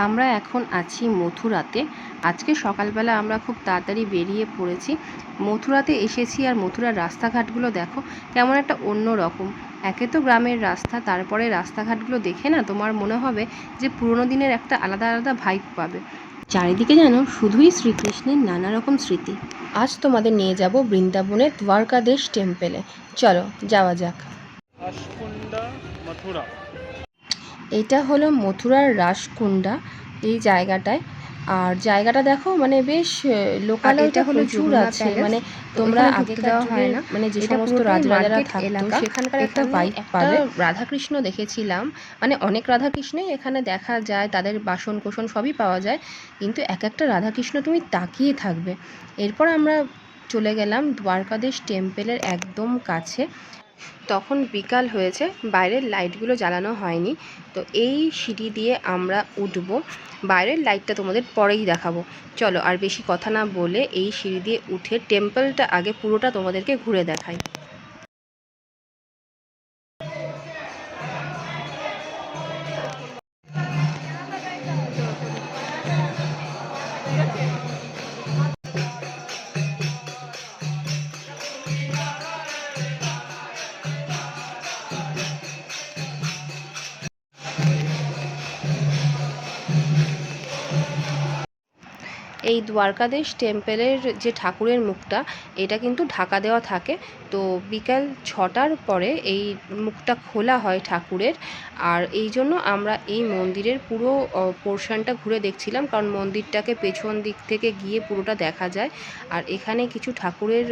আমরা এখন আছি মথুরাতে। আজকে সকালবেলা আমরা খুব তাড়াতাড়ি বেরিয়ে পড়েছি। মথুরাতে এসেছি আর মথুরার রাস্তাঘাটগুলো দেখো কেমন একটা অন্য রকম। একে তো গ্রামের রাস্তা, তারপরে রাস্তাঘাটগুলো দেখে না তোমার মনে হবে যে পুরোনো দিনের একটা আলাদা আলাদা ভাইব পাবে। চারিদিকে যেন শুধুই শ্রীকৃষ্ণের নানা রকম স্মৃতি। আজ তোমাদের নিয়ে যাব বৃন্দাবনের দ্বারকাধীশ টেম্পেলে। চলো যাওয়া যাক। রাসকুন্ডা মথুরা। এটা হলো মথুরার রাসকুন্ডা এই জায়গাটায়। আর জায়গাটা দেখো মানে বেশ লোকালয়টা প্রচুর আছে, মানে তোমরা আগেকার যুগের মানে যে সমস্ত রাজারা থাকতো সেখানকার একটা ভাইব পাবে। রাধাকৃষ্ণ দেখেছিলাম, মানে অনেক রাধাকৃষ্ণই এখানে দেখা যায়, তাদের বাসন কোসন সবই পাওয়া যায়, কিন্তু এক একটা রাধাকৃষ্ণ তুমি তাকিয়ে থাকবে। এরপর আমরা চলে গেলাম দ্বারকাধীশ টেম্পেলের একদম কাছে। তখন বিকাল হয়েছে, বাইরের লাইটগুলো জ্বালানো হয়নি, তো এই সিঁড়ি দিয়ে আমরা উঠবো। বাইরের লাইটটা তোমাদের পরেই দেখাবো। চলো আর বেশি কথা না বলে এই সিঁড়ি দিয়ে উঠে টেম্পলটা আগে পুরোটা তোমাদেরকে ঘুরে দেখাই। এই দ্বারকাধীশ টেম্পেলের যে ঠাকুরের মুখটা, এটা কিন্তু ঢাকা দেওয়া থাকে, তো বিকাল 6টার পরে এই মুখটা খোলা হয় ঠাকুরের। আর এই জন্য আমরা এই মন্দিরের পুরো পোর্শনটা ঘুরে দেখছিলাম, কারণ মন্দিরটাকে পেছন দিক থেকে গিয়ে পুরোটা দেখা যায়। আর এখানে কিছু ঠাকুরের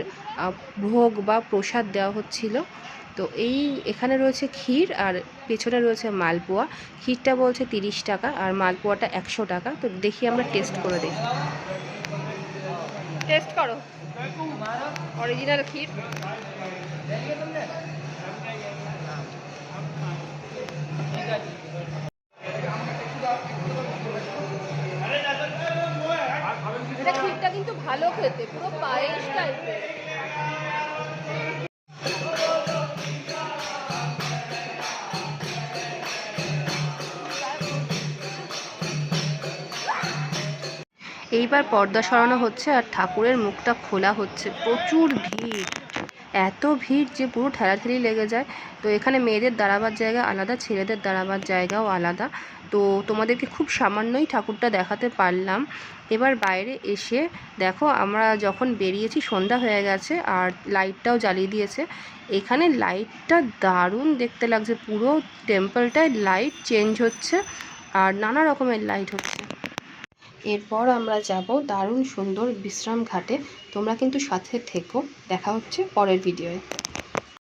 ভোগ বা প্রসাদ দেওয়া হচ্ছিল। তো এখানে রয়েছে ক্ষীর আর পেছনে রয়েছে মালপোয়া। ক্ষীরটা বলছে 30 টাকা আর মালপোয়াটা 100 টাকা। তো দেখি আমরা টেস্ট করে দেখি। টেস্ট করো অরিজিনাল ক্ষীর। ক্ষীরটা কিন্তু ভালো খেতে, পুরো পায়েস টাইপের। এইবার পর্দা সরানো হচ্ছে আর ঠাকুরের মুখটা খোলা হচ্ছে। প্রচুর ভিড়, এত ভিড় যে পুরো ঠেলাঠেলি লেগে যায়। তো এখানে মেয়েদের দাঁড়াবার জায়গা আলাদা, ছেলেদের দাঁড়াবার জায়গাও আলাদা। তো তোমাদেরকে খুব সামান্যই ঠাকুরটা দেখাতে পারলাম। এবার বাইরে এসে দেখো আমরা যখন বেরিয়েছি সন্ধ্যা হয়ে গেছে আর লাইটটাও জ্বালিয়ে দিয়েছে। এখানে লাইটটা দারুণ দেখতে লাগছে, পুরো টেম্পলটায় লাইট চেঞ্জ হচ্ছে আর নানা রকমের লাইট হচ্ছে। এরপর আমরা যাব দারুণ সুন্দর বিশ্রাম ঘাটে। তোমরা কিন্তু সাথে থেকো, দেখা হচ্ছে পরের ভিডিওয়ে।